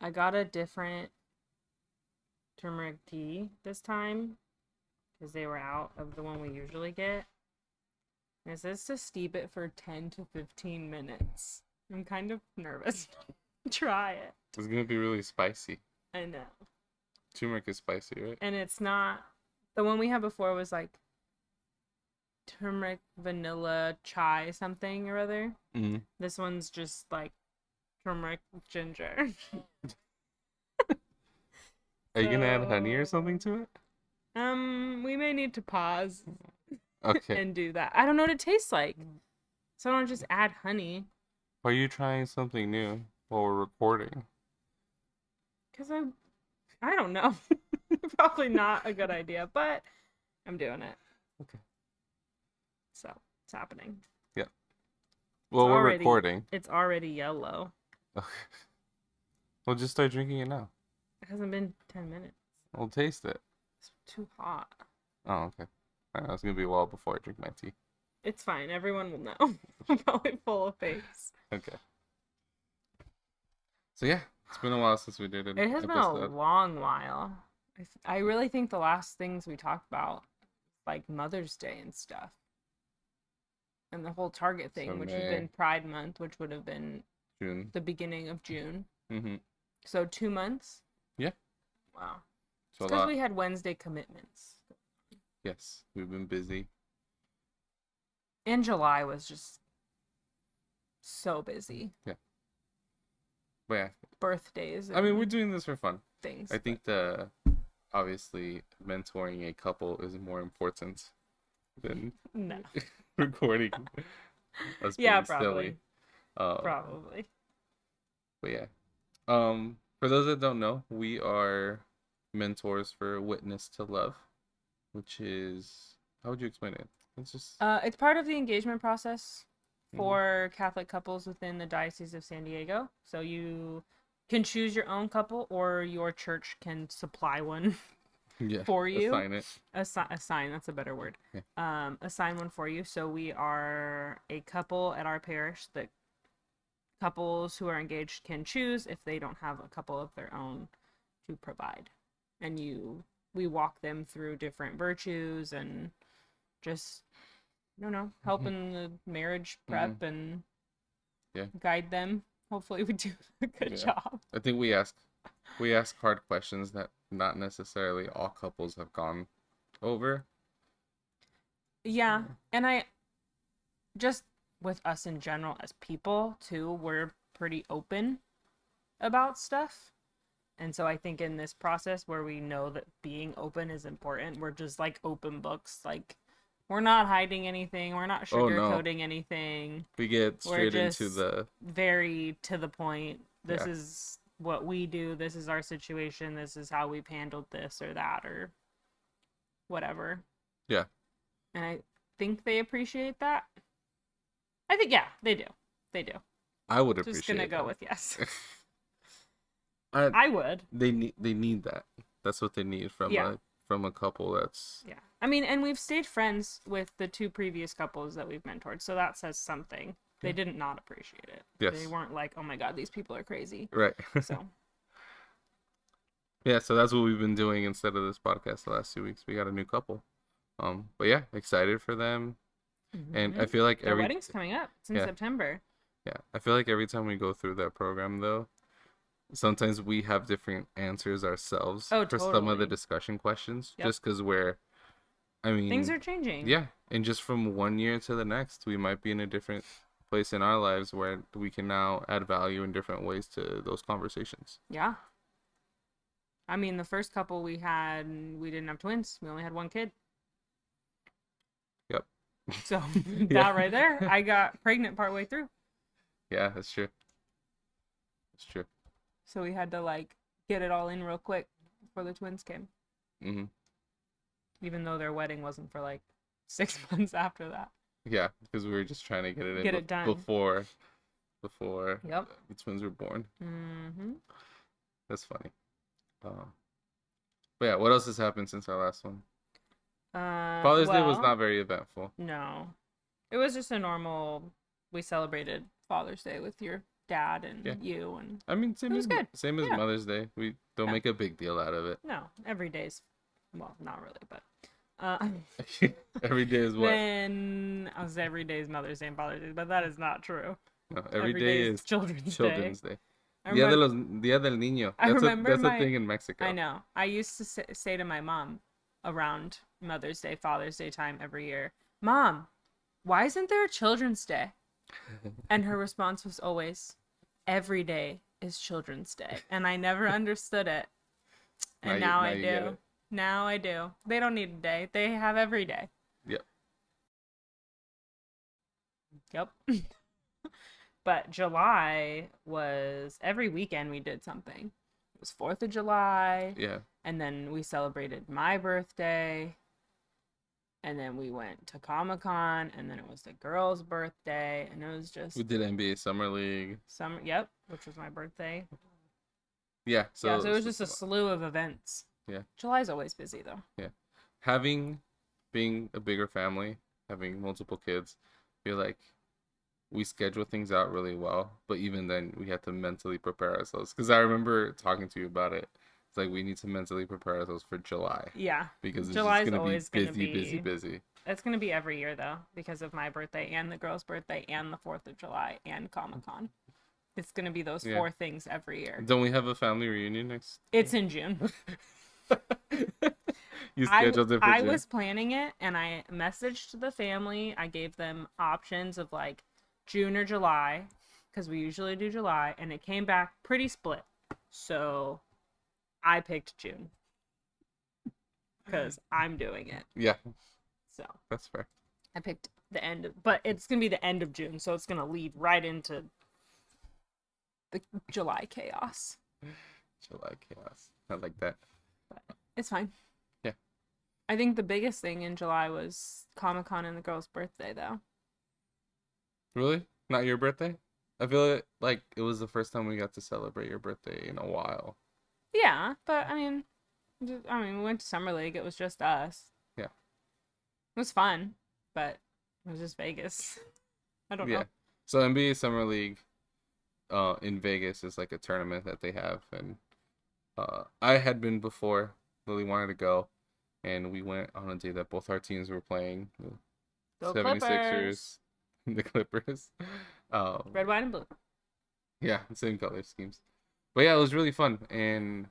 I got a different turmeric tea this time because they were out of the one we usually get. And it says to steep it for 10 to 15 minutes. I'm kind of nervous to try it. It's gonna be really spicy. I know. Turmeric is spicy, right? And it's not. The one we had before was like turmeric, vanilla, chai, something or other. Mm-hmm. This one's just like turmeric, ginger. Are you gonna add honey or something to it? We may need to pause Okay. and do that. I don't know what it tastes like. So I don't just add honey. Are you trying something new while we're recording? Because I don't know. Probably not a good idea, but I'm doing it. Okay. So it's happening. Yeah. Well, we're recording. It's already yellow. Okay. Well, just start drinking it now. It hasn't been 10 minutes. We'll taste it. It's too hot. Oh, okay. I know, it's gonna be a while before I drink my tea. It's fine. Everyone will know. I'm probably full of face. Okay. So yeah, it's been a while since we did it. It has been a long while. I really think the last things we talked about, like Mother's Day and stuff, and the whole Target thing, which has been Pride Month, which would have been June, the beginning of June. Mm-hmm. So 2 months. Yeah. Wow. So because we had Wednesday commitments. Yes, we've been busy. And July was just so busy. Yeah. But yeah. Birthdays. I mean, we're doing this for fun. Things. I think obviously mentoring a couple is more important than recording us being silly. Probably. But yeah. For those that don't know, we are mentors for Witness to Love, which is, how would you explain it? It's part of the engagement process for Catholic couples within the Diocese of San Diego. So you can choose your own couple, or your church can supply one for you. Assign it. Assign, that's a better word. Yeah. Assign one for you. So we are a couple at our parish that couples who are engaged can choose if they don't have a couple of their own to provide. And we walk them through different virtues and just, I don't know, help in the marriage prep and guide them. Hopefully we do a good job. I think we ask hard questions that not necessarily all couples have gone over. Yeah, and I just with us in general as people too, we're pretty open about stuff. And so I think in this process where we know that being open is important, we're just like open books. Like, we're not hiding anything. We're not sugarcoating anything. We get straight into the... very to the point. This is what we do. This is our situation. This is how we've handled this or that or whatever. Yeah. And I think they appreciate that. I think, yeah, they do. They do. I would appreciate Just gonna go with yes. I would. They need that. That's what they need from a couple that's... Yeah. I mean, and we've stayed friends with the 2 previous couples that we've mentored, so that says something. They didn't not appreciate it. Yes. They weren't like, oh my god, these people are crazy. Right. So. Yeah, so that's what we've been doing instead of this podcast the last 2 weeks. We got a new couple. But yeah, excited for them. Mm-hmm. And I feel like their wedding's coming up. It's in September. Yeah. I feel like every time we go through that program, though, sometimes we have different answers ourselves for some of the discussion questions. Yep. Just because things are changing. Yeah. And just from one year to the next, we might be in a different place in our lives where we can now add value in different ways to those conversations. Yeah. I mean, the first couple we had, we didn't have twins. We only had one kid. Yep. So that right there, I got pregnant partway through. Yeah, that's true. That's true. So we had to get it all in real quick before the twins came. Mm-hmm. Even though their wedding wasn't for 6 months after that. Yeah, because we were just trying to get it done before the twins were born. Mm-hmm. That's funny. But yeah, what else has happened since our last one? Father's Day was not very eventful. No. It was just a normal, we celebrated Father's Day with your Dad and you, and I mean, it was good. Same as Mother's Day. We don't make a big deal out of it. No, every day's, well, not really, but every day is what? Then I was every day is Mother's Day and Father's Day, but that is not true. No, every day is Children's Day. Dia del Niño. That's a thing in Mexico. I know. I used to say to my mom around Mother's Day, Father's Day time every year, Mom, why isn't there a Children's Day? And her response was always, every day is Children's Day. And I never understood it. And now I do. Now I do. They don't need a day. They have every day. Yep. But July was every weekend we did something. It was 4th of July. Yeah. And then we celebrated my birthday. And then we went to Comic-Con. And then it was the girl's birthday. And it was just... We did NBA Summer League. Yep, which was my birthday. Yeah. So it was just a slew of events. Yeah. July's always busy, though. Yeah. Being a bigger family, having multiple kids, I feel like we schedule things out really well, but even then we have to mentally prepare ourselves. Because I remember talking to you about it. It's like we need to mentally prepare ourselves for July. Yeah. Because it's July's going always to be busy. It's going to be every year, though, because of my birthday and the girl's birthday and the 4th of July and Comic-Con. It's going to be those 4 things every year. Don't we have a family reunion next? It's in June. You scheduled it for June. I was planning it, and I messaged the family. I gave them options of like June or July, because we usually do July, and it came back pretty split. So I picked June because I'm doing it. Yeah. So that's fair. I picked the end of, but it's gonna be the end of June, so it's gonna lead right into the July chaos. July chaos. I like that. But it's fine. Yeah. I think the biggest thing in July was Comic-Con and the girl's birthday, though. Really? Not your birthday? I feel like it was the first time we got to celebrate your birthday in a while. Yeah, but I mean, we went to Summer League. It was just us. Yeah. It was fun, but it was just Vegas. I don't know. So NBA Summer League in Vegas is like a tournament that they have, and I had been before. Lily wanted to go, and we went on a day that both our teams were playing. Go 76ers. Clippers. The Clippers. Red, white, and blue. Yeah, same color schemes. But yeah, it was really fun, and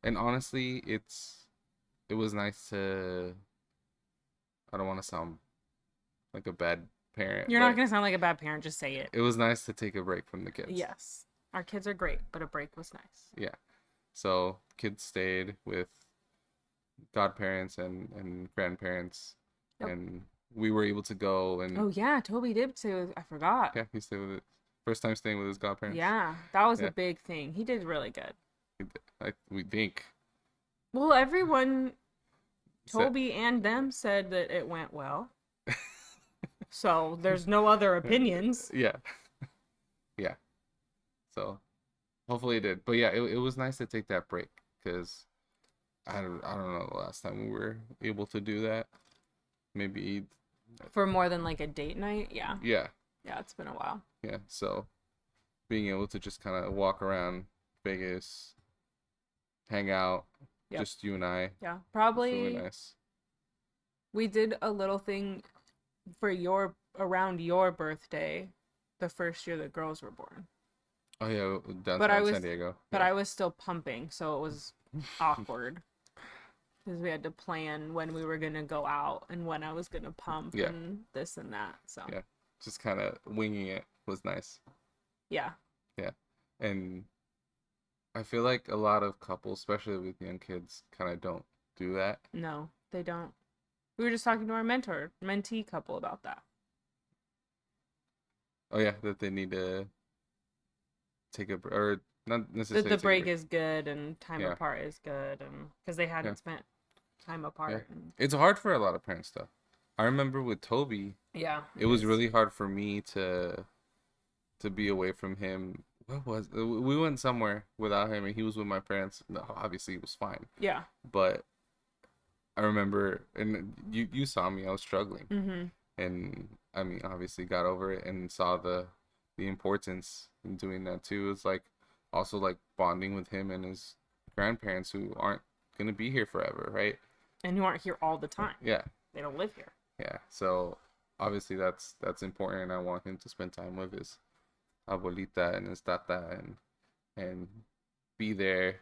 honestly, it was nice to. I don't want to sound like a bad parent. You're not gonna sound like a bad parent. Just say it. It was nice to take a break from the kids. Yes, our kids are great, but a break was nice. Yeah, so kids stayed with godparents and grandparents, and we were able to go and. Oh yeah, Toby did stay with. I forgot. Yeah, he stayed with it. First time staying with his godparents. Yeah, that was a big thing. He did really good. We think. Well, everyone, Toby and them said that it went well. So there's no other opinions. Yeah. Yeah. So hopefully it did. But yeah, it was nice to take that break because I don't know the last time we were able to do that. Maybe for more than like a date night. Yeah. Yeah. Yeah, it's been a while. Yeah, so being able to just kind of walk around Vegas, hang out, just you and I. Yeah, probably. Really nice. We did a little thing for around your birthday, the first year the girls were born. Oh yeah, downtown San Diego. But I was still pumping, so it was awkward. Because we had to plan when we were gonna go out and when I was gonna pump and this and that. So yeah. Just kind of winging it was nice. Yeah. Yeah. And I feel like a lot of couples, especially with young kids, kind of don't do that. No, they don't. We were just talking to our mentee couple about that. Oh, yeah, that they need to take a break, or not necessarily. The break is good and time apart is good, and because they hadn't spent time apart. Yeah. It's hard for a lot of parents, though. I remember with Toby. Yeah. It was really hard for me to be away from him. What was it? We went somewhere without him, and he was with my parents. No, obviously, it was fine. Yeah. But I remember, and you saw me. I was struggling, mm-hmm. and I mean, obviously, got over it and saw the the importance in doing that too is like also like bonding with him and his grandparents who aren't gonna be here forever, right? And you aren't here all the time. Yeah, They don't live here. yeah. So obviously that's important, and I want him to spend time with his abuelita and his tata and be there.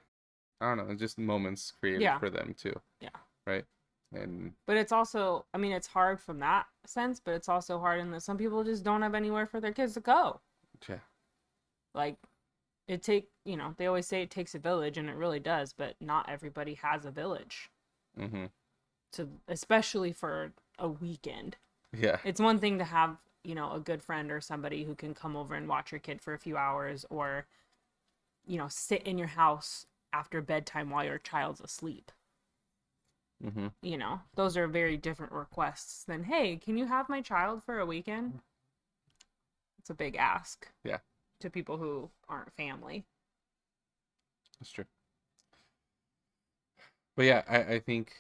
I don't know, just moments created Yeah. for them too, Yeah. right? And But it's also, I mean, it's hard from that sense, but it's also hard in that some people just don't have anywhere for their kids to go. yeah, Like, they always say it takes a village, and it really does, but not everybody has a village. mm-hmm, Especially for a weekend. yeah, It's one thing to have, a good friend or somebody who can come over and watch your kid for a few hours, or, sit in your house after bedtime while your child's asleep. mm-hmm, Those are very different requests than, hey, can you have my child for a weekend? It's a big ask. Yeah. To people who aren't family. that's true. But yeah, I think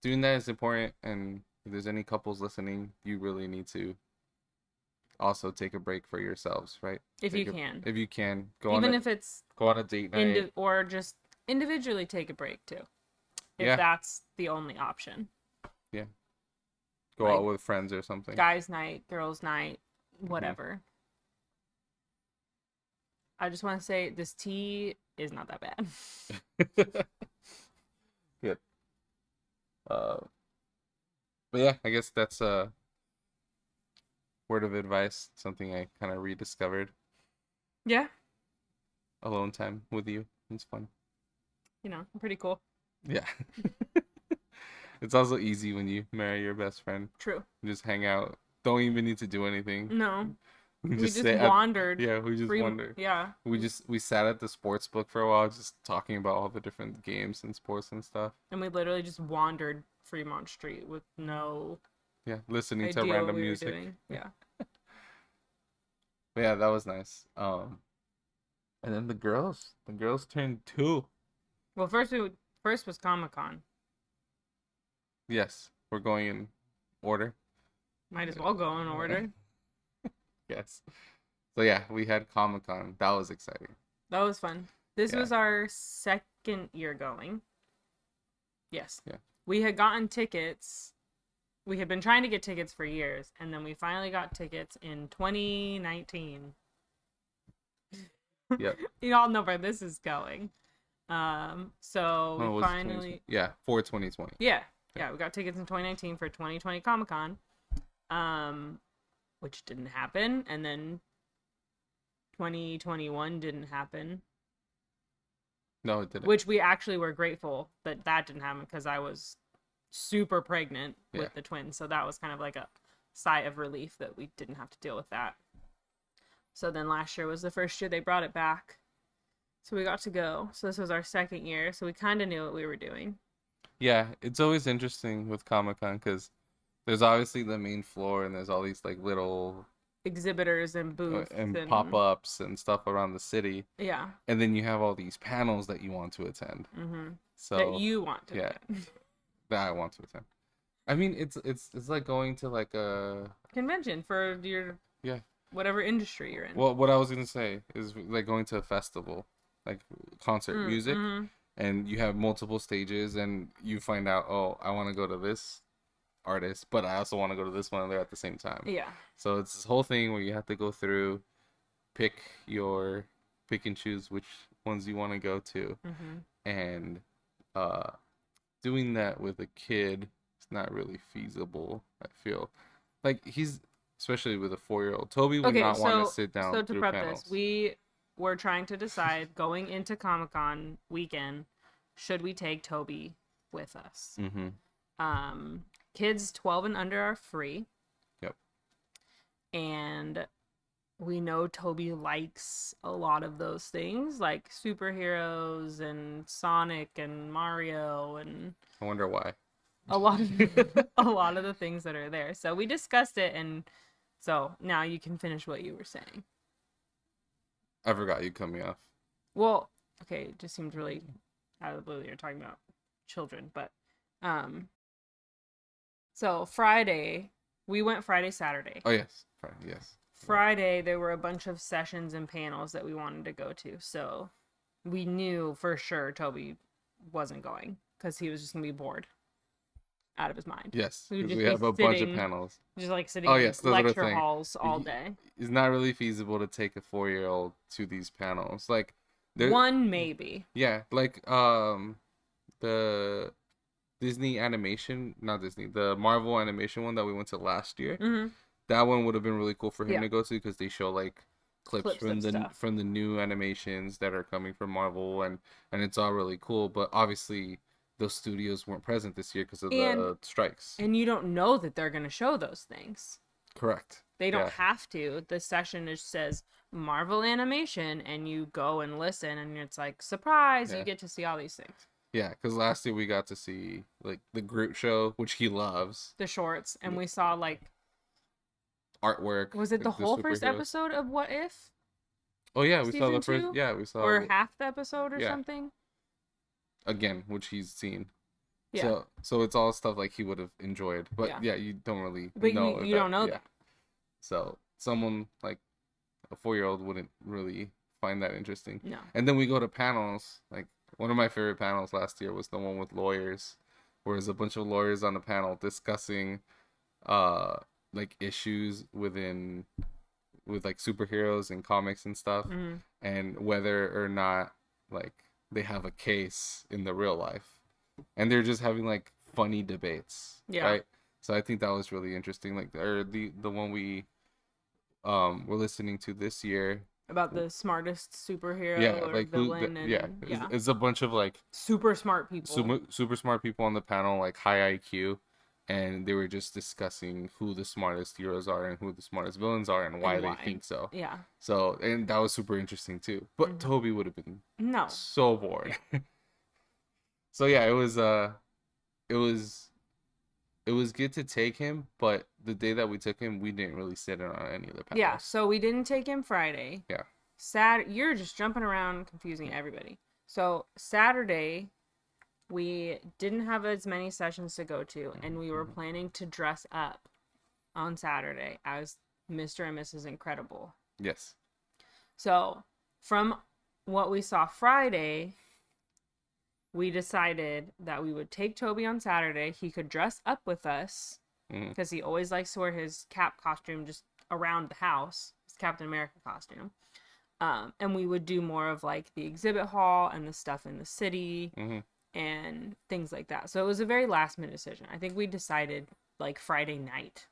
doing that is important, and if there's any couples listening, you really need to also take a break for yourselves, right? If you can. If you can, Even if it's go on a date night. or just individually take a break too. If Yeah. that's the only option. Go like, out with friends or something. Guys' night, girls' night, whatever. I just want to say this tea is not that bad. Good. But yeah, I guess that's a word of advice, something I kind of rediscovered. Yeah. Alone time with you. It's fun. Pretty cool. Yeah. It's also easy when you marry your best friend. True. You just hang out. Don't even need to do anything. No. We just sit wandered. we just wandered. Yeah. We sat at the sports book for a while, just talking about all the different games and sports and stuff. And we literally just wandered Fremont Street with no listening to idea random what we music. were doing. Yeah. But yeah, that was nice. And then the girls turned 2. Well, first was Comic-Con. Yes, we're going in order. Might as well go in order. Yes. So yeah, we had Comic-Con. That was exciting. That was fun. This Yeah. was our second year going. Yes. Yeah. We had gotten tickets. We had been trying to get tickets for years, and then we finally got tickets in 2019. Yep. You all know where this is going. So Oh, we was it finally 2020? for 2020. Yeah, we got tickets in 2019 for 2020 Comic-Con. Which didn't happen, and then 2021 didn't happen. No, it didn't. Which we actually were grateful that didn't happen, because I was super pregnant with the twins, so that was kind of like a sigh of relief that we didn't have to deal with that. So then last year was the first year they brought it back, so we got to go. So this was our second year, so we kind of knew what we were doing. Yeah, it's always interesting with Comic-Con because there's obviously the main floor, and there's all these like little exhibitors and booths and pop-ups and stuff around the city. Yeah. And then you have all these panels that you want to attend. Mm-hmm. So that you want to yeah, attend. that I want to attend. I mean, it's like going to like a convention for your whatever industry you're in. Well, what I was gonna say is like going to a festival, like concert music, and you have multiple stages, and you find out, oh, I want to go to this artist, but I also want to go to this one, and they're at the same time. Yeah. So it's this whole thing where you have to go through, pick and choose which ones you want to go to, and doing that with a kid is not really feasible. I feel like especially with a 4-year-old. Toby would not want to sit down. So to through prep panels. this, we were trying to decide going into Comic-Con weekend, should we take Toby with us? Kids 12 and under are free. Yep. And we know Toby likes a lot of those things, like superheroes and Sonic and Mario, and I wonder why. a lot of the things that are there. So we discussed it, and so now you can finish what you were saying. I forgot you cut me off. Well, okay, it just seemed really out of the blue that you're talking about children, but so Friday, we went Friday, Saturday. Oh yes, Friday, yes. Friday there were a bunch of sessions and panels that we wanted to go to, so we knew for sure Toby wasn't going because he was just gonna be bored out of his mind. Yes, We would because just we be have a bunch of sitting, panels. just like sitting Oh in yes, those are the lecture thing. halls all He- day. It's not really feasible to take a 4-year-old to these panels. Like there, One maybe. yeah, like the Disney animation, not Disney, the Marvel animation one that we went to last year. Mm-hmm. That one would have been really cool for him Yeah. to go to because they show like clips Clips from of the stuff. from the new animations that are coming from Marvel, and it's all really cool. But obviously, those studios weren't present this year because of And the strikes. and you don't know that they're gonna show those things. Correct. They don't Yeah. have to. The session just says Marvel animation, and you go and listen, and it's like surprise, Yeah. you get to see all these things. Yeah, because last year we got to see like the Groot show, which he loves, The shorts, and we saw like, artwork. was it the like, whole first superheroes. episode of What If? Oh yeah, we saw the Season first. two? Yeah, we saw Or half the episode or yeah. something? again, which he's seen. Yeah. So it's all stuff like he would have enjoyed, but Yeah. yeah, you don't really But know. you don't know yeah. that. So someone like a 4-year-old wouldn't really find that interesting. No. And then we go to panels. Like one of my favorite panels last year was the one with lawyers, where there's a bunch of lawyers on the panel discussing like issues with like superheroes and comics and stuff, Mhm. and whether or not like they have a case in the real life, and they're just having like funny debates. Yeah. Right. So I think that was really interesting. Like, or the one we were listening to this year. About the smartest superhero Yeah, or like villain, and yeah, yeah. it's a bunch of like Super smart people. super smart people on the panel, like high IQ, and they were just discussing who the smartest heroes are and who the smartest villains are and why they think so. Yeah. So, and that was super interesting too. But Mhm. Toby would have been No. so bored. So yeah, it was good to take him, but the day that we took him, we didn't really sit in on any of the panels. Yeah, so we didn't take him Friday. Yeah. You're just jumping around, confusing everybody. So Saturday, we didn't have as many sessions to go to, and we were planning to dress up on Saturday as Mr. and Mrs. Incredible. Yes. So from what we saw Friday, we decided that we would take Toby on Saturday. He could dress up with us Mhm. because he always likes to wear his cap costume just around the house, his Captain America costume. And we would do more of like the exhibit hall and the stuff in the city Mhm. and things like that. So it was a very last minute decision. I think we decided like Friday night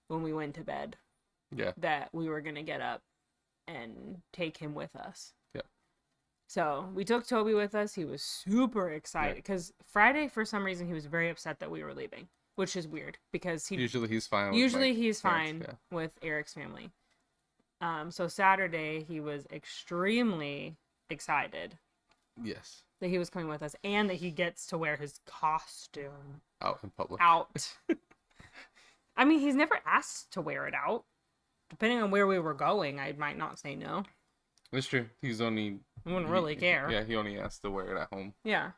when we went to bed Yeah. that we were going to get up and take him with us. Yep. So we took Toby with us. He was super excited because Friday, for some reason, he was very upset that we were leaving, which is weird because Usually he's fine. With, usually like, he's parents, fine with Eric's family. So Saturday he was extremely excited Yeah. Yes. that he was coming with us and that he gets to wear his costume Out in public. out. I mean, he's never asked to wear it out. Depending on where we were going, I might not say no. That's true. He's only. I wouldn't really care. Yeah, he only has to wear it at home. Yeah.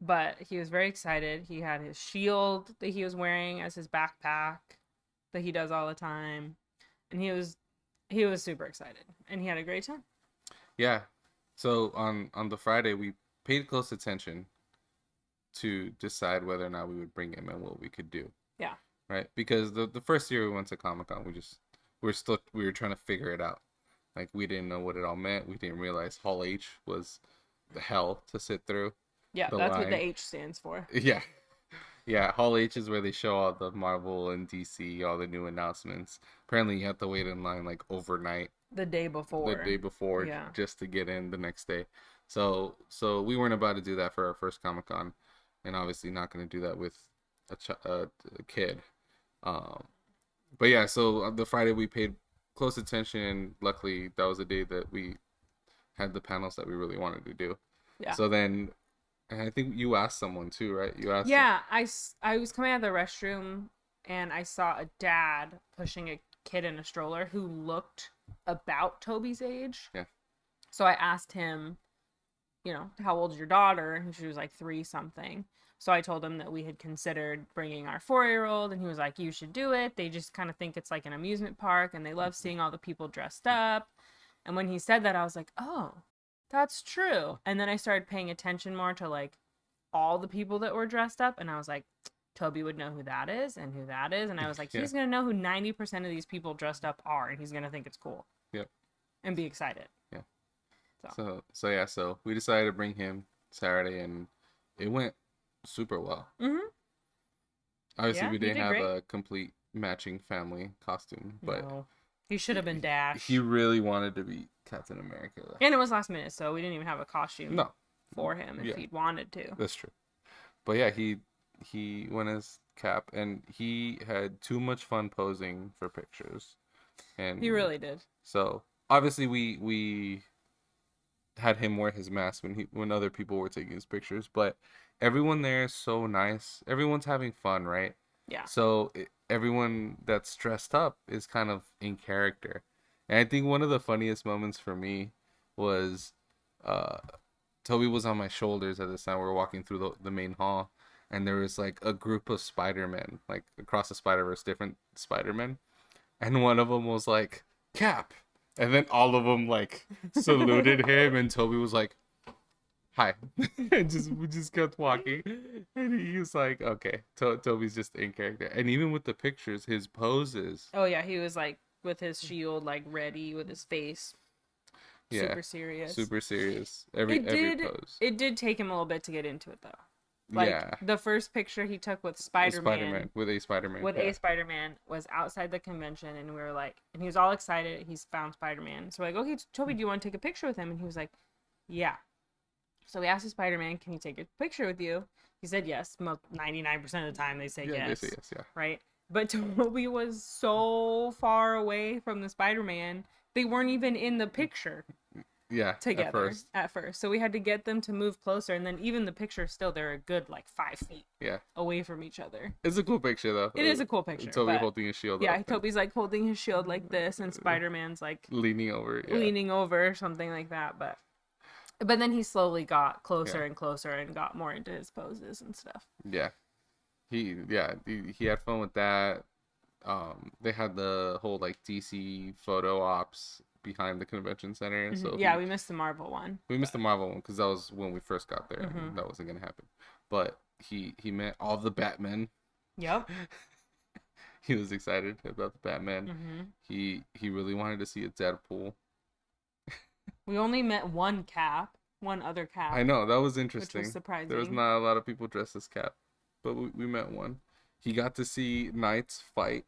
But he was very excited. He had his shield that he was wearing as his backpack that he does all the time. And he was super excited. And he had a great time. Yeah. So on the Friday, we paid close attention to decide whether or not we would bring him and what we could do. Yeah. Right? Because the first year we went to Comic-Con, we were trying to figure it out. Like, we didn't know what it all meant. We didn't realize Hall H was the hell to sit through. Yeah, The that's what line. the H stands for. Yeah. Yeah, Hall H is where they show all the Marvel and DC, all the new announcements. Apparently, you have to wait in line like overnight The day before. the day before Yeah. just to get in the next day. So we weren't about to do that for our first Comic-Con, and obviously not going to do that with a kid. But yeah, so on the Friday we paid close attention, and luckily that was the day that we had the panels that we really wanted to do. Yeah. So then, and I think you asked someone too, right? You asked. Yeah, I was coming out of the restroom and I saw a dad pushing a kid in a stroller who looked about Toby's age. Yeah. So I asked him, you know, how old's your daughter? And she was like 3 something. So I told him that we had considered bringing our 4-year-old, and he was like, you should do it. They just kind of think it's like an amusement park, and they love seeing all the people dressed up. And when he said that, I was like, oh, that's true. And then I started paying attention more to like all the people that were dressed up, and I was like, Toby would know who that is and who that is. And I was like, Yeah. he's going to know who 90% of these people dressed up are, and he's going to think it's cool. Yep. And be excited. Yeah. So. So we decided to bring him Saturday, and it went super well. Mm-hmm. Obviously, Yeah, we he didn't did have great. a complete matching family costume, but No. He should have been Dash. he really wanted to be Captain America. And it was last minute, so we didn't even have a costume No, for him if Yeah. he'd wanted to. that's true. But yeah, he went as Cap, and he had too much fun posing for pictures. And He really did. so obviously we had him wear his mask when other people were taking his pictures, but everyone there is so nice. Everyone's having fun, right? Yeah. So everyone that's dressed up is kind of in character. And I think one of the funniest moments for me was uh Toby was on my shoulders at this time. We were walking through the main hall, and there was like a group of Spider-Men, like across the Spider-Verse, different Spider-Men. And one of them was like, Cap. And then all of them like saluted him, and Toby was like, hi. And we just kept walking. And he was like, okay, Toby's just in character. And even with the pictures, his poses. Oh, yeah. He was like with his shield, like ready with his face. Yeah. Super serious. Super serious. Every pose. It did take him a little bit to get into it, though. Like, yeah. the first picture he took with With Spider-Man. With a Spider-Man. With yeah. a Spider-Man was outside the convention, and we were like, and he was all excited. He's found Spider-Man. So we're like, okay, Toby, do you want to take a picture with him? And he was like, yeah. So we asked the Spider-Man, can he take a picture with you? He said yes. 99% of the time they say Yeah, yes. they say yes, yeah. Right? But Toby was so far away from the Spider-Man, they weren't even in the picture Yeah, together at first. So we had to get them to move closer, and then even the picture still, they're a good like 5 feet Yeah. away from each other. It's a cool picture, though. It is a cool picture. Toby but holding his shield yeah, up. Toby's like holding his shield like this, and Spider-Man's like Leaning over. Yeah. leaning over or something like that. But then he slowly got closer Yeah. and closer and got more into his poses and stuff. Yeah. He had fun with that. They had the whole like DC photo ops behind the convention center. So Yeah, we missed the Marvel one. we missed the Marvel one because that was when we first got there. Mhm. And that wasn't gonna happen. But he met all the Batmen. Yep. He was excited about the Batman. hmm He really wanted to see a Deadpool. We only met one other Cap. I know, that was Which interesting. was surprising. There was not a lot of people dressed as Cap, but we met one. He got to see Knights fight.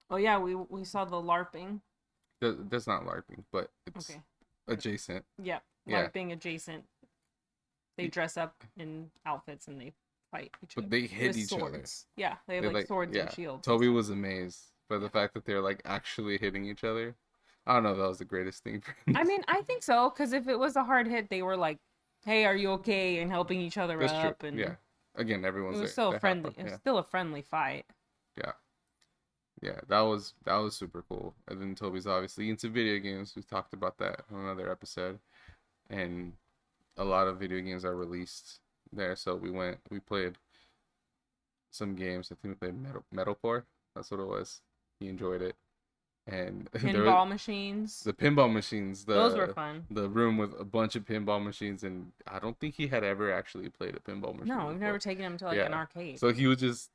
Oh yeah, we saw the LARPing. That's not LARPing, but it's Okay. adjacent. Yep. Yeah. LARPing adjacent. They dress up in outfits and they fight each other. But they hit with each other. swords. Yeah, they have They, like swords yeah. and shields. Toby was amazed by the fact that they're like actually hitting each other. I don't know if that was the greatest thing for him. I mean, I think so, because if it was a hard hit, they were like, "Hey, are you okay?" and helping each other That's up, true. and Yeah. Again, everyone's it was there. still They have friendly. fun. It was Yeah. still a friendly fight. Yeah, that was super cool. And then Toby's obviously into video games. We talked about that on another episode. And a lot of video games are released there. So we played some games. I think we played Metalcore. That's what it was. He enjoyed it. And there Pinball was machines. the pinball machines. Those were fun. The room with a bunch of pinball machines, and I don't think he had ever actually played a pinball machine. No, we've before. never taken him to like an Yeah. arcade. So he was just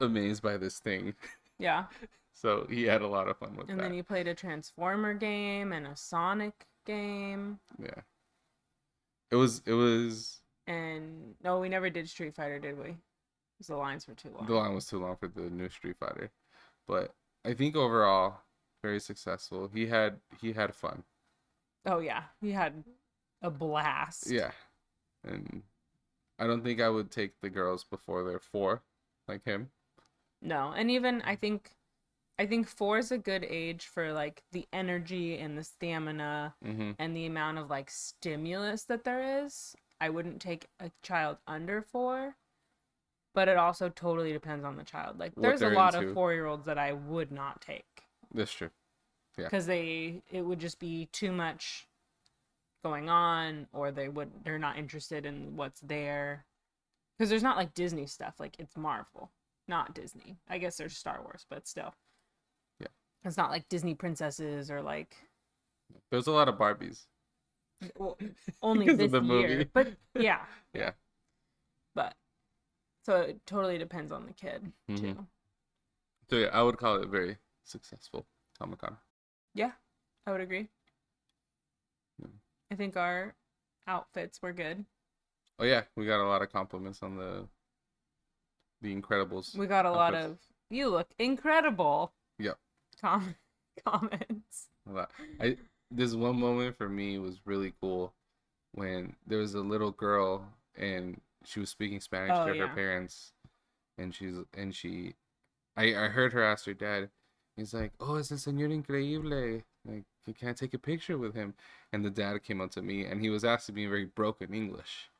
amazed by this thing. Yeah, So he had a lot of fun with and that. then he played a Transformer game and a Sonic game, Yeah. It was and no, we never did Street Fighter, did we? Because the lines were too long. the line was too long for the new Street Fighter. But I think overall very successful. He had fun. Oh yeah, he had a blast. Yeah. And I don't think I would take the girls before they're 4 like him. No, and even I think 4 is a good age for like the energy and the stamina Mhm. and the amount of like stimulus that there is. I wouldn't take a child under 4, but it also totally depends on the child. Like What there's a they're lot into. of 4-year-olds that I would not take That's true. Yeah. because it would just be too much going on, or they're not interested in what's there. Because there's not like Disney stuff. Like, it's Marvel, not Disney. I guess there's Star Wars, but still. Yeah. It's not like Disney princesses or like. There's a lot of Barbies. Well, only Because this of the year. movie. But yeah. Yeah. But. So it totally depends on the kid, too. So yeah, I would call it very successful Comic-Con. Yeah, I would agree. Yeah. I think our outfits were good. Oh yeah, we got a lot of compliments on the Incredibles. We got a lot outfits. of "you look incredible" Yep. comments. A lot. This one moment for me was really cool when there was a little girl and she was speaking Spanish Oh, to her yeah. parents, and I heard her ask her dad. He's like, "Oh, es el señor increíble. Like, can I take a picture with him?" And the dad came up to me and he was asking me in very broken English.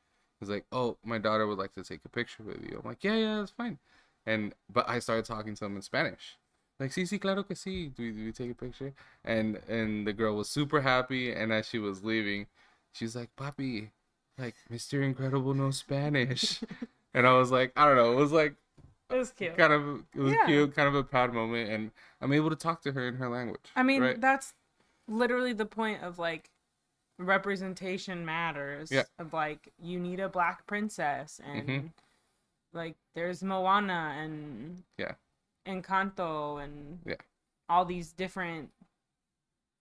He's like, "Oh, my daughter would like to take a picture with you." I'm like, "Yeah, that's fine." But I started talking to him in Spanish. Like, sí, sí, claro que sí. Do we take a picture? And the girl was super happy. And as she was leaving, she's like, "Papi, like Mr. Incredible knows Spanish." And I was like, I don't know. It was like It was cute. it was Yeah. cute, kind of a proud moment, and I'm able to talk to her in her language. I mean, right? that's literally the point of like representation matters. Yeah. Of like, you need a black princess, and Mhm. like there's Moana and Yeah. Encanto and Yeah. all these different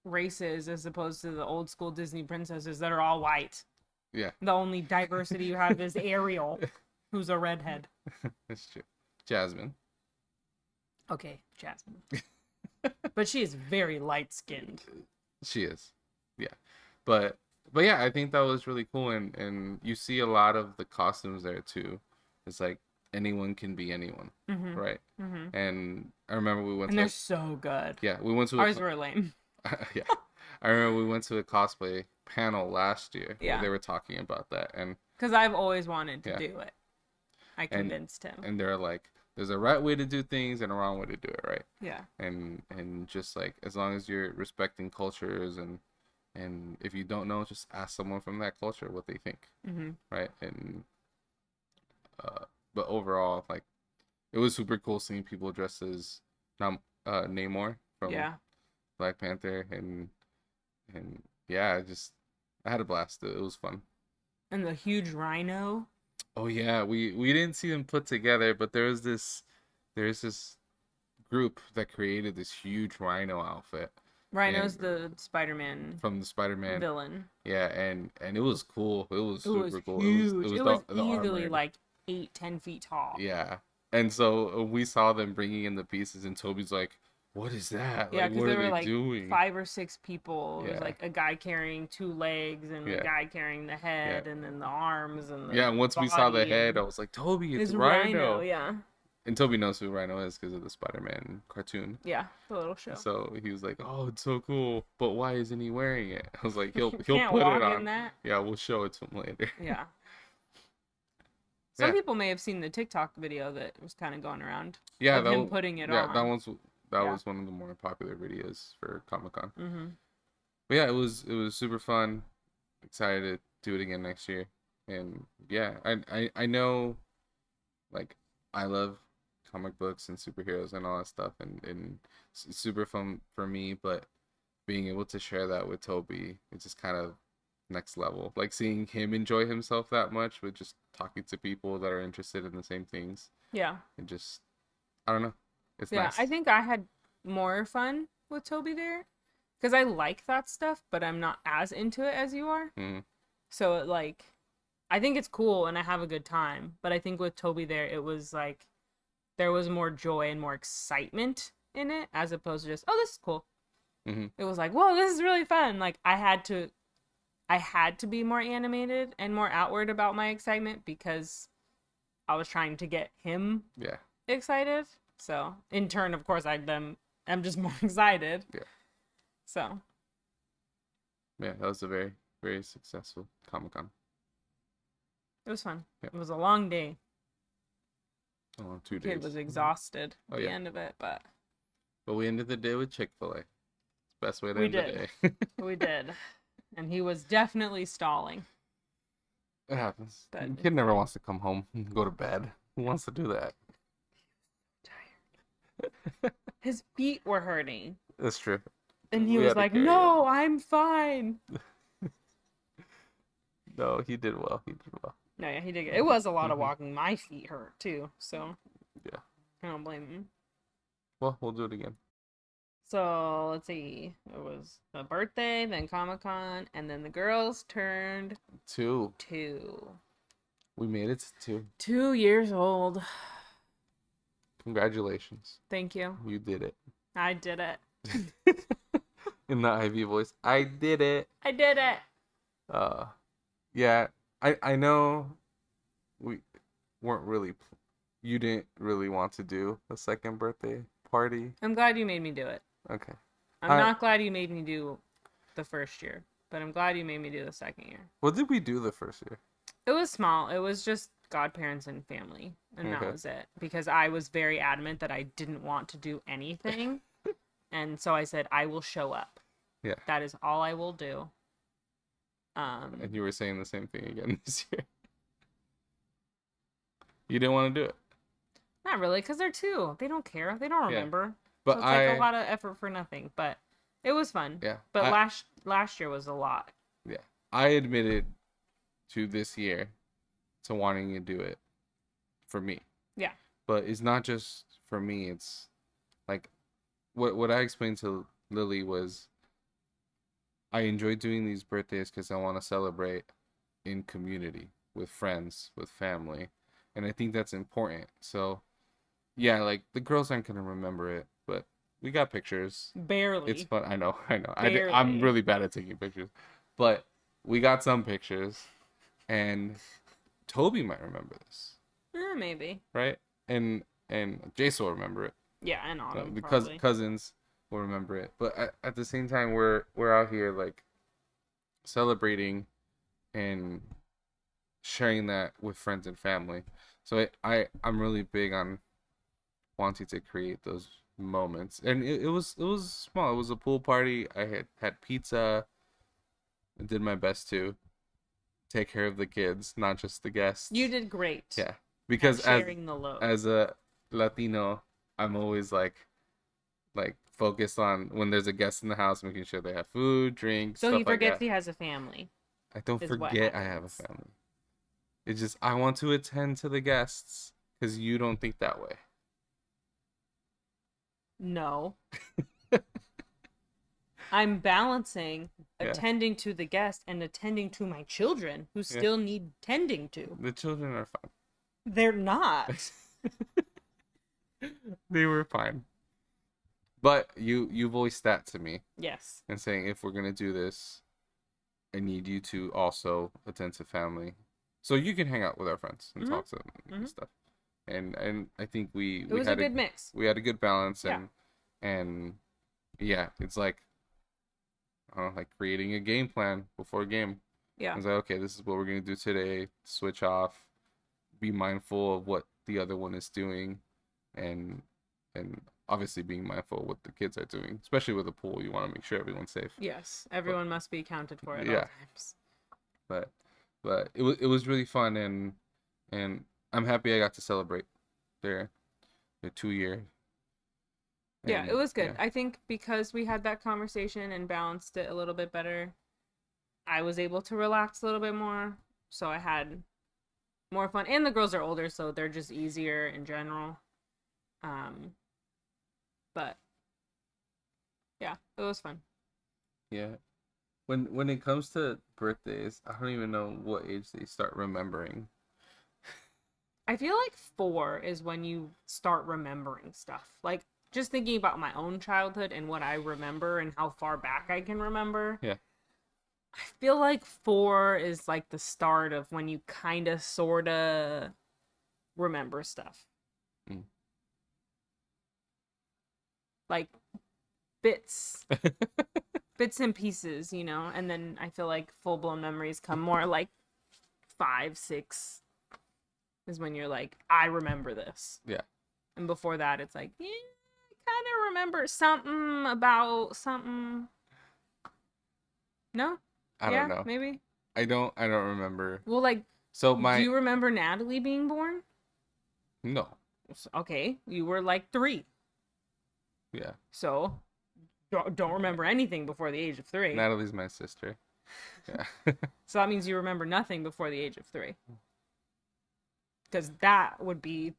races as opposed to the old school Disney princesses that are all white. Yeah. The only diversity you have is Ariel, who's a redhead. That's true. Jasmine. Okay, Jasmine. But she is very light skinned. She is. Yeah. But yeah, I think that was really cool, and you see a lot of the costumes there too. It's like anyone can be anyone, Mm-hmm. right? Mm-hmm. And I remember we went And to they're so good. yeah, we went to Ours were lame. yeah. I remember we went to a cosplay panel last year Yeah. where they were talking about that, and Because I've always wanted to Yeah. do it. I convinced him. and they're like, there's a right way to do things and a wrong way to do it, right? Yeah. And just like as long as you're respecting cultures, and if you don't know, just ask someone from that culture what they think, Mm-hmm. right? And but overall, like, it was super cool seeing people dressed as Namor from Yeah. Black Panther, and yeah, I had a blast. It was fun. And the huge rhino. Oh yeah, we didn't see them put together, but there's this group that created this huge rhino outfit Rhino's And- the Spider-Man from the Spider-Man. villain. Yeah, and it was cool. It was It was super cool. huge. It was the easily armor. like 8-10 feet tall. Yeah. And so we saw them bringing in the pieces, and Toby's like, "What is that? Yeah, Like, because what there are were they like doing?" 5 or 6 people. It was Yeah. like a guy carrying 2 legs and Yeah. a guy carrying the head and then the arms and the Yeah, and once we saw the body head, and- I was like, "Toby, it's It's Rhino." yeah. And Toby knows who Rhino is because of the Spider-Man cartoon. Yeah, the little show. So he was like, "Oh, it's so cool, but why isn't he wearing it?" I was like, "He'll Can't put walk it on." in that. Yeah, we'll show it to him later. Yeah. Some Yeah. people may have seen the TikTok video that was kind of going around Yeah, of him putting it on. that Yeah. was one of the more popular videos for Comic-Con. Mm-hmm. But yeah, it was super fun. Excited to do it again next year. And yeah, I know, like, I love comic books and superheroes and all that stuff, and it's super fun for me, but being able to share that with Toby, it's just kind of next level. Like, seeing him enjoy himself that much with just talking to people that are interested in the same things, Yeah. and just, I don't know, it's Yeah, nice. I think I had more fun with Toby there because I like that stuff, but I'm not as into it as you are. Mhm. So it, like, I think it's cool and I have a good time, but I think with Toby there, it was like there was more joy and more excitement in it as opposed to just, oh, this is cool. Mhm. It was like, whoa, this is really fun. Like I had to be more animated and more outward about my excitement because I was trying to get him Yeah. excited. So in turn, of course, I'm just more excited. Yeah. So Yeah, that was a very, very successful Comic-Con. it was fun. Yeah. It was a long day. Oh, 2 Kid days. was exhausted Oh, at the yeah. end of it, but But we ended the day with Chick-fil-A. Best way to We end did. the day. we did. and he was definitely stalling. It happens. But The it's kid never fine. wants to come home and go to bed. Who wants to do that? His feet were hurting, That's true. and he We was had to like, carry him. "No, I'm fine." No, he did well. He did well. No, yeah, he did. It was a lot of Mhm. walking. My feet hurt too, so Yeah. I don't blame him. Well, we'll do it again. So let's see. It was the birthday, then Comic-Con, and then the girls turned 2. 2. We made it to 2. 2 years old. Congratulations. Thank you. You did it. I did it. In the Ivy voice. I did it. I did it. Yeah. I know we weren't really you didn't really want to do a second birthday party. I'm glad you made me do it. Okay. I'm I- not glad you made me do the first year, but I'm glad you made me do the second year. What did we do the first year? It was small. It was just godparents and family, and that Okay. was it. Because I was very adamant that I didn't want to do anything, and so I said I will show up. Yeah. That is all I will do. And you were saying the same thing again this year. You didn't want to do it. Not really, because they're 2. They don't care. They don't Yeah. remember. But So it's like a lot of effort for nothing. But it was fun. yeah. But I, last year was a lot. I admitted to this year to wanting to do it for me. Yeah. But it's not just for me. It's like what I explained to Lily was I enjoy doing these birthdays because I want to celebrate in community with friends, with family, and I think that's important. So yeah, like the girls aren't gonna remember it, but we got pictures. Barely. It's fun. I know. I'm Barely. really bad at taking pictures, but we got some pictures, and Toby might remember this, Maybe. right? And Jace will remember it. Yeah, and Autumn, The probably. cousins will remember it. But at the same time, we're out here like celebrating and sharing that with friends and family. So I'm really big on wanting to create those moments. And it was small. It was a pool party. I had pizza. I did my best to take care of the kids, not just the guests. You did great. Yeah. at Because sharing the load. as a Latino, I'm always like focused on when there's a guest in the house, making sure they have food, drink, so stuff he like forgets that. he has a family. I don't is what forget I have a happens. family. It's just I want to attend to the guests because you don't think that way. No. I'm balancing Yeah. attending to the guest and attending to my children who still need tending to. The children are fine. They're not. They were fine. But you voiced that to me Yes. and saying if we're gonna do this, I need you to also attend to family, so you can hang out with our friends and Mhm. talk to them and Mhm. stuff. And I think we It was a had good mix. we had a good balance Yeah. and yeah, it's like I don't know, like creating a game plan before a game. Yeah. It's like, okay, this is what we're gonna do today. Switch off, be mindful of what the other one is doing, and obviously being mindful of what the kids are doing, especially with the pool. You want to make sure everyone's safe. Yes. Everyone must be accounted for at Yeah. all times. But it was really fun and I'm happy I got to celebrate their 2 year. Yeah, And, it was good. yeah. I think because we had that conversation and balanced it a little bit better, I was able to relax a little bit more. So I had more fun. And the girls are older, so they're just easier in general. But yeah, it was fun. Yeah. When it comes to birthdays, I don't even know what age they start remembering. I feel like 4 is when you start remembering stuff. Like, just thinking about my own childhood and what I remember and how far back I can remember. Yeah. I feel like 4 is like the start of when you kind of, sort of remember stuff. Mm. Like, bits and pieces, you know? And then I feel like full-blown memories come more like 5, 6 is when you're like, I remember this. Yeah. And before that, it's like, yeah, I kind of remember something about something. No? I Yeah, don't know. maybe. I don't remember. Well, like, So do you remember Natalie being born? no. Okay, you were like 3. Yeah. So, don't remember anything before the age of 3. Natalie's my sister. Yeah. So that means you remember nothing before the age of 3. Because that would be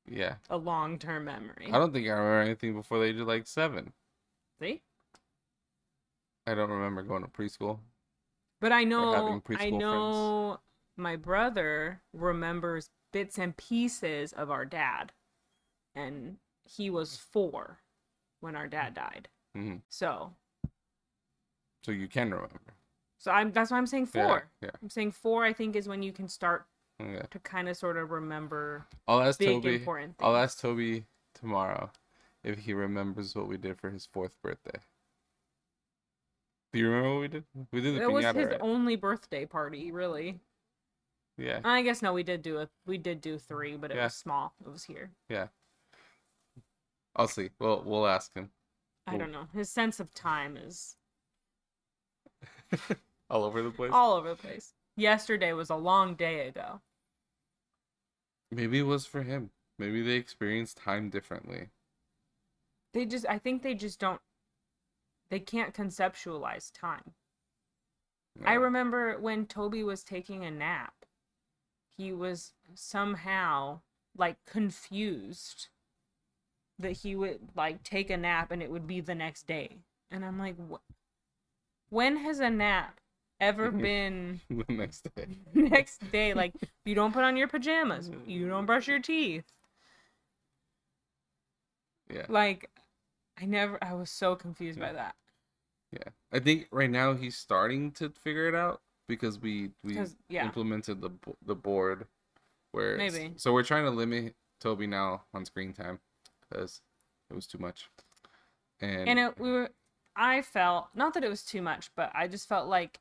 Yeah. a long-term memory. I don't think I remember anything before the age of like 7. See? I don't remember going to preschool. But I having know preschool my brother remembers bits and pieces of our dad. And he was 4 when our dad died. Mm-hmm. So you can remember. that's why I'm saying 4. Yeah. I'm saying 4 I think is when you can start Yeah. to kind of sort of remember I'll ask big Toby. important things. I'll ask Toby tomorrow if he remembers what we did for his 4th birthday. Do you remember what we did? We did the It was piñata, his right? only birthday party, really. Yeah. I guess no, we did do 3, but it Yeah. was small. It was here. Yeah. I'll see. We'll ask him. I don't know. His sense of time is All over the place. all over the place. Yesterday was a long day ago. Maybe it was for him. Maybe they experienced time differently. I think they just don't, they can't conceptualize time. I No. remember when Toby was taking a nap, he was somehow like confused that he would like take a nap and it would be the next day. And I'm like, when has a nap ever been The next day. next day? Like, you don't put on your pajamas, you don't brush your teeth. Yeah. Like, I was so confused by that. Yeah. I think right now he's starting to figure it out because we Yeah. implemented the board where Maybe. so we're trying to limit Toby now on screen time because it was too much. And I felt, not that it was too much, but I just felt like,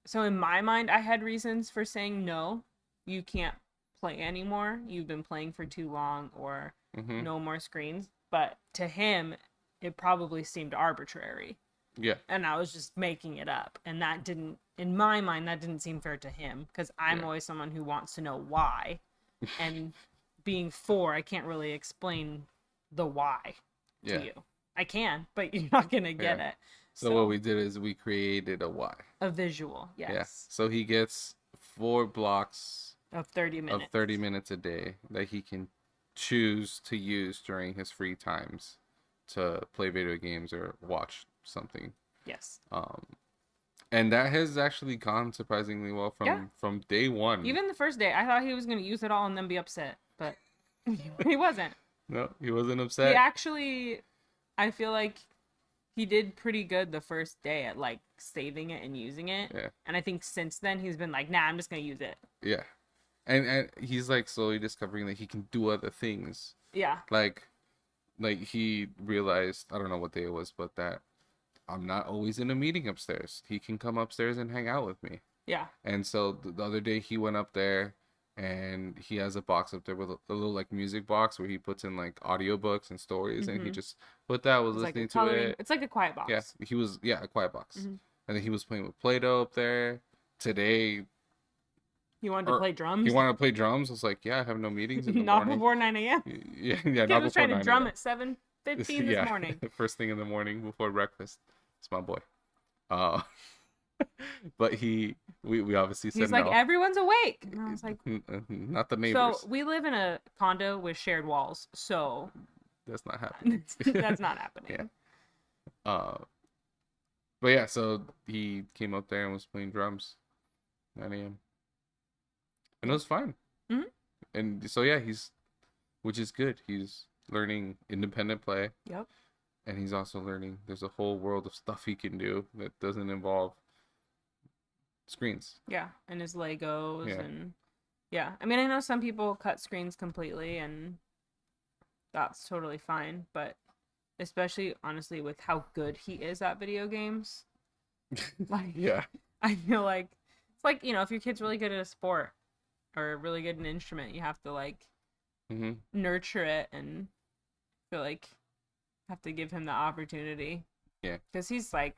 so in my mind, I had reasons for saying, no, you can't play anymore. You've been playing for too long, or Mhm. no more screens. But to him, it probably seemed arbitrary. Yeah. And I was just making it up. And that didn't, in my mind, that didn't seem fair to him. Because I'm Yeah. always someone who wants to know why. And being 4, I can't really explain the why to Yeah. you. I can, but you're not going to get Yeah. it. So what we did is we created a Y. A visual, yes. Yeah. So he gets 4 blocks Of 30 minutes. of 30 minutes a day that he can choose to use during his free times to play video games or watch something. Yes. And that has actually gone surprisingly well from day one. Even the first day, I thought he was going to use it all and then be upset, but he wasn't. No, he wasn't upset. He actually, I feel like he did pretty good the first day at like saving it and using it. Yeah. And I think since then he's been like, nah, I'm just going to use it. Yeah. And he's like slowly discovering that he can do other things. Yeah. Like he realized, I don't know what day it was, but that I'm not always in a meeting upstairs. He can come upstairs and hang out with me. Yeah. And so the other day he went up there and he has a box up there with a little like music box where he puts in like audiobooks and stories and he just put that, was It's like listening a coloring, to it. it's like a quiet box. Yeah, he was, a quiet box. Mhm. And then he was playing with Play-Doh up there. Today He wanted to play drums. he wanted to play drums. I was like, yeah, I have no meetings in the Not morning. before 9 a.m. Yeah, Kid not was before trying to 9 drum a.m. at 7:15 this morning. First thing in the morning before breakfast. It's my boy. But we obviously said He's like, no. everyone's awake. And I was like, Not the neighbors. so we live in a condo with shared walls, so That's not happening. that's not happening. Yeah. But yeah, so he came up there and was playing drums, 9 a.m. And it was fine. Mhm. And so yeah, which is good. He's learning independent play. Yep. And he's also learning there's a whole world of stuff he can do that doesn't involve screens. Yeah, and his Legos Yeah. and yeah. I mean, I know some people cut screens completely and that's totally fine, but especially honestly with how good he is at video games, like Yeah. I feel like it's like, you know, if your kid's really good at a sport or really good at an instrument, you have to like Mm-hmm. nurture it and feel like have to give him the opportunity. Yeah. Because he's like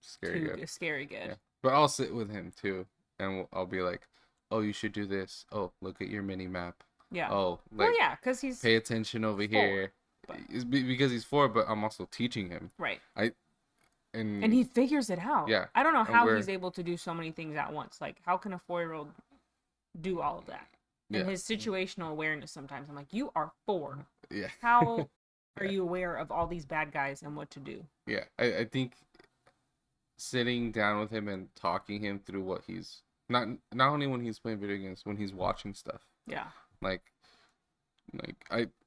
scary too good. scary good. Yeah. But I'll sit with him too, and I'll be like, "Oh, you should do this. Oh, look at your mini map. Yeah. Oh, Well, like yeah, because he's pay attention over 4, here." but Because he's 4, but I'm also teaching him. right. I And and he figures it out. yeah, I don't know and how he's able to do so many things at once. Like, how can a 4-year-old do all of that? And yeah, his situational awareness sometimes, I'm like, you are 4. yeah, How are Yeah. you aware of all these bad guys and what to do? yeah. I think sitting down with him and talking him through what he's not only when he's playing video games, when he's watching stuff. Yeah. Like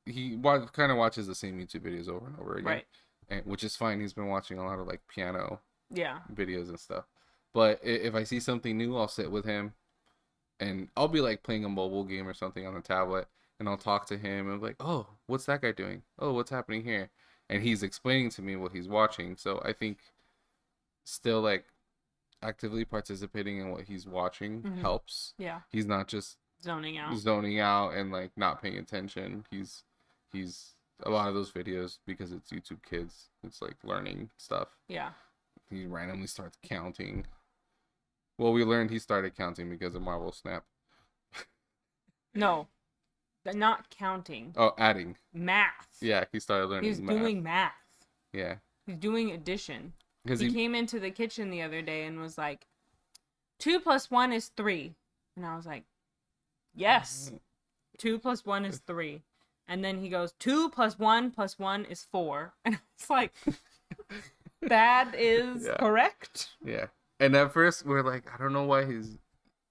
he kind of watches the same YouTube videos over and over again, Right. and which is fine. He's been watching a lot of like piano Yeah. videos and stuff. But if I see something new, I'll sit with him, and I'll be like playing a mobile game or something on the tablet, and I'll talk to him and be like, "Oh, what's that guy doing? Oh, what's happening here?" And he's explaining to me what he's watching. So I think still like actively participating in what he's watching Mhm. helps. Yeah. He's not just Zoning out. zoning out and like not paying attention. He's a lot of those videos, because it's YouTube Kids, it's like learning stuff. Yeah. He randomly starts counting. Well, we learned he started counting because of Marvel Snap. No. They're not counting. Oh, adding. Math. Yeah, he started learning He's math. doing math. Yeah, He's doing addition. because He came into the kitchen the other day and was like, 2 + 1 is 3. And I was like, yes. 2 + 1 is 3. And then he goes, 2 + 1 + 1 is 4. And I was like, that is Yeah. correct. Yeah, and at first we're like, I don't know why he's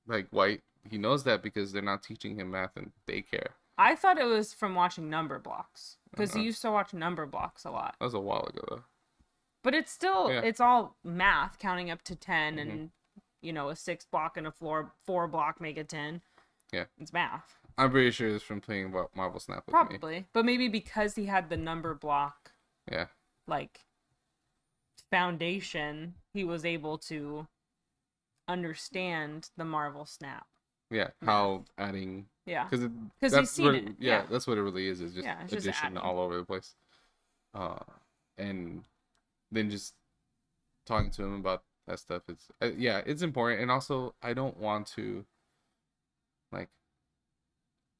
like why he knows that, because they're not teaching him math in daycare. I thought it was from watching Number Blocks. Because he Uh-huh. used to watch Number Blocks a lot. That was a while ago though. But it's still, Yeah. it's all math, counting up to 10 Mhm. and, you know, a 6 block and a 4 block make a 10. Yeah. It's math. I'm pretty sure it's from playing Marvel Snap with me. Probably. But maybe because he had the number block, Yeah, like, foundation, he was able to understand the Marvel Snap. yeah. How adding, Yeah. because Because he's seen it. Yeah, that's what it really is. It's just Yeah, it's just addition adding. all over the place. And then just talking to him about that stuff. It's yeah, it's important. And also, I don't want to, like,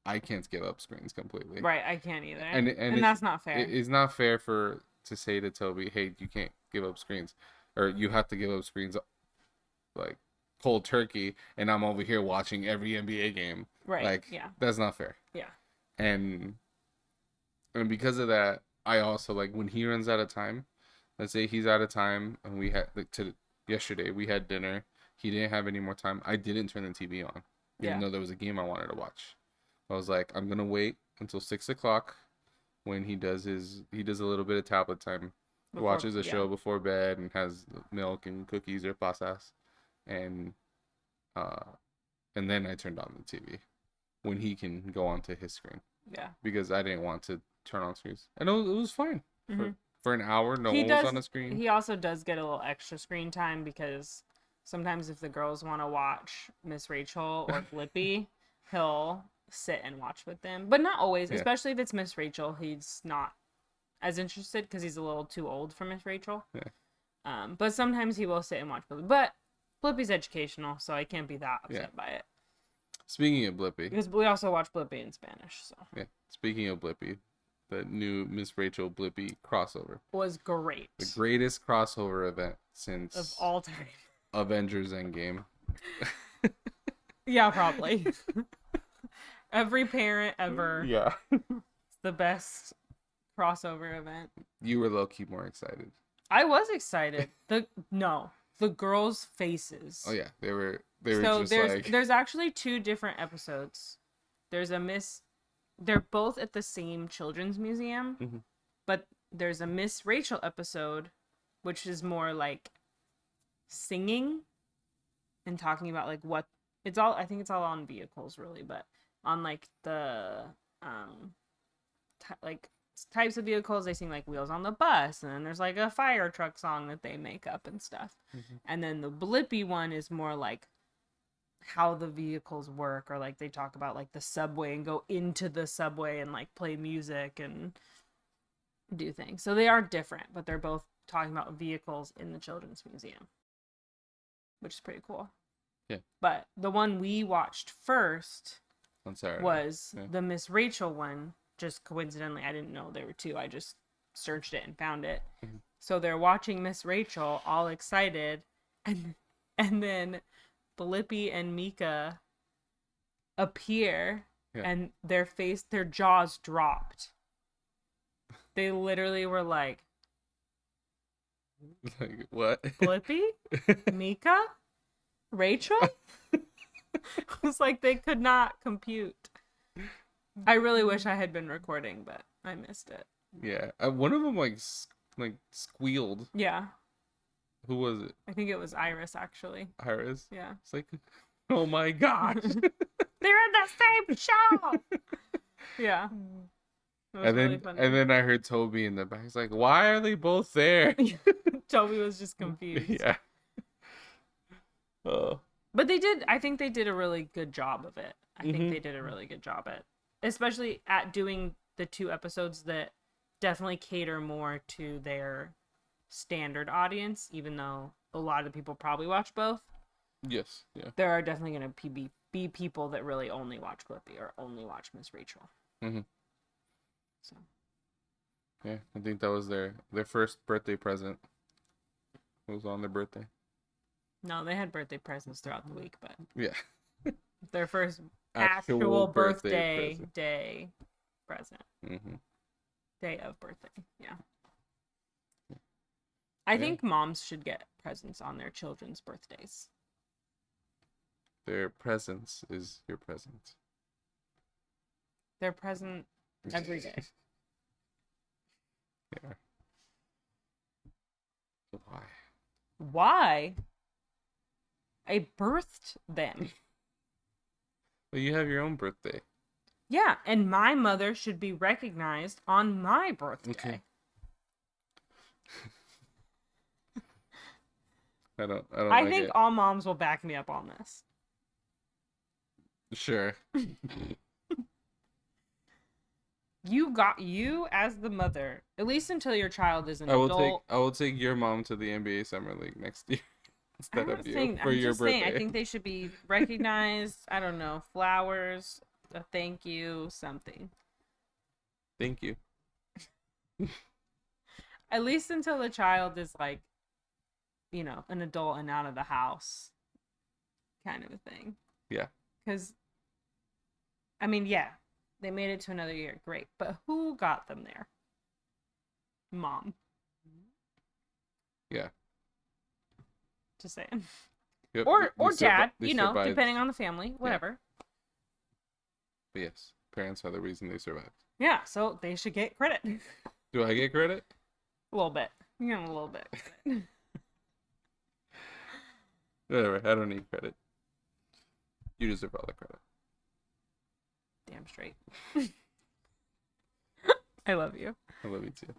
I can't give up screens completely. Right, I can't either. And it's, that's not fair. it's not fair to say to Toby, hey, you can't give up screens, or you have to give up screens like cold turkey, and I'm over here watching every NBA game. Right. Like, yeah. that's not fair. Yeah. And because of that, I also, like, when he runs out of time, let's say he's out of time, and we had like yesterday we had dinner. He didn't have any more time. I didn't turn the TV on, even Yeah. though there was a game I wanted to watch. I was like, I'm gonna wait until 6 o'clock when he does a little bit of tablet time, watches a show before bed, and has milk and cookies or pasas, and then I turned on the TV when he can go onto his screen, Yeah. because I didn't want to turn on screens. And it was fine Mhm. for an hour. No He one does- was on the screen. He also does get a little extra screen time because sometimes if the girls want to watch Miss Rachel or Blippi, he'll sit and watch with them. But not always, Yeah. especially if it's Miss Rachel. He's not as interested because he's a little too old for Miss Rachel. Yeah. But sometimes he will sit and watch Blippi. But Blippi's educational, so I can't be that upset by it. Speaking of Blippi, Because we also watch Blippi in Spanish, so yeah. Speaking of Blippi, the new Miss Rachel Blippi crossover, was great. the greatest crossover event since Of all time. Avengers Endgame. Yeah, probably. Every parent ever. Yeah. It's the best crossover event. You were low key more excited. I was excited. The girls' faces. Oh yeah, they were So just there's like there's actually 2 different episodes. There's a Miss. They're both at the same children's museum, Mhm. but there's a Miss Rachel episode, which is more like singing and talking about like what it's all. I think it's all on vehicles really, but on like the types of vehicles they sing like Wheels on the Bus, and then there's like a fire truck song that they make up and stuff. Mhm. And then the Blippi one is more like how the vehicles work, or like they talk about like the subway and go into the subway and like play music and do things. So they are different, but they're both talking about vehicles in the children's museum. which is pretty cool. Yeah. But the one we watched first On Saturday. was Yeah. the Miss Rachel one. Just coincidentally, I didn't know there were two. I just searched it and found it. Mhm. So they're watching Miss Rachel, all excited, and then Blippi and Mika appear, Yeah. and their jaws dropped. They literally were like, Like, what? Blippi? Mika? Rachel? It was like they could not compute. I really wish I had been recording, but I missed it. Yeah. One of them like squealed. Yeah, Who was it? I think it was Iris, actually. Iris. Yeah. It's like, oh my gosh. They're in the same show! Yeah. It was and really then funny. and then I heard Toby in the back. He's like, why are they both there? Toby was just confused. Yeah. Oh. But I think they did a really good job of it. I think Mhm. they did a really good job especially at doing the 2 episodes that definitely cater more to their standard audience, even though a lot of the people probably watch both. Yes. Yeah. There are definitely going to be people that really only watch Blippi or only watch Miss Rachel. Mhm. So Yeah. I think that was their first birthday present. It was on their birthday. no, they had birthday presents throughout the week, but Yeah. their first actual birthday day present. Mm-hmm. Day of birthday. Yeah. I Yeah. think moms should get presents on their children's birthdays. Their presence is your present. They're present every day. Yeah. So why? Why? I birthed them. Well, you have your own birthday. Yeah, and my mother should be recognized on my birthday. Okay. I don't I like think it. all moms will back me up on this. Sure. You as the mother, at least until your child is an adult. I will take your mom to the NBA Summer League next year instead of you for your birthday. I think they should be recognized. I don't know, flowers, a thank you, something. Thank you. At least until the child is like, you know, an adult and out of the house, kind of a thing. Yeah. Because, I mean, yeah, they made it to another year, great. But who got them there? Mom. Yeah. Just saying. Yep, Or they dad, they you know, survived. depending on the family, whatever. But yes, parents are the reason they survived. Yeah, so they should get credit. Do I get credit? A little bit. You know, a little bit. Whatever. I don't need credit. You deserve all the credit. Damn straight. I love you. I love you too.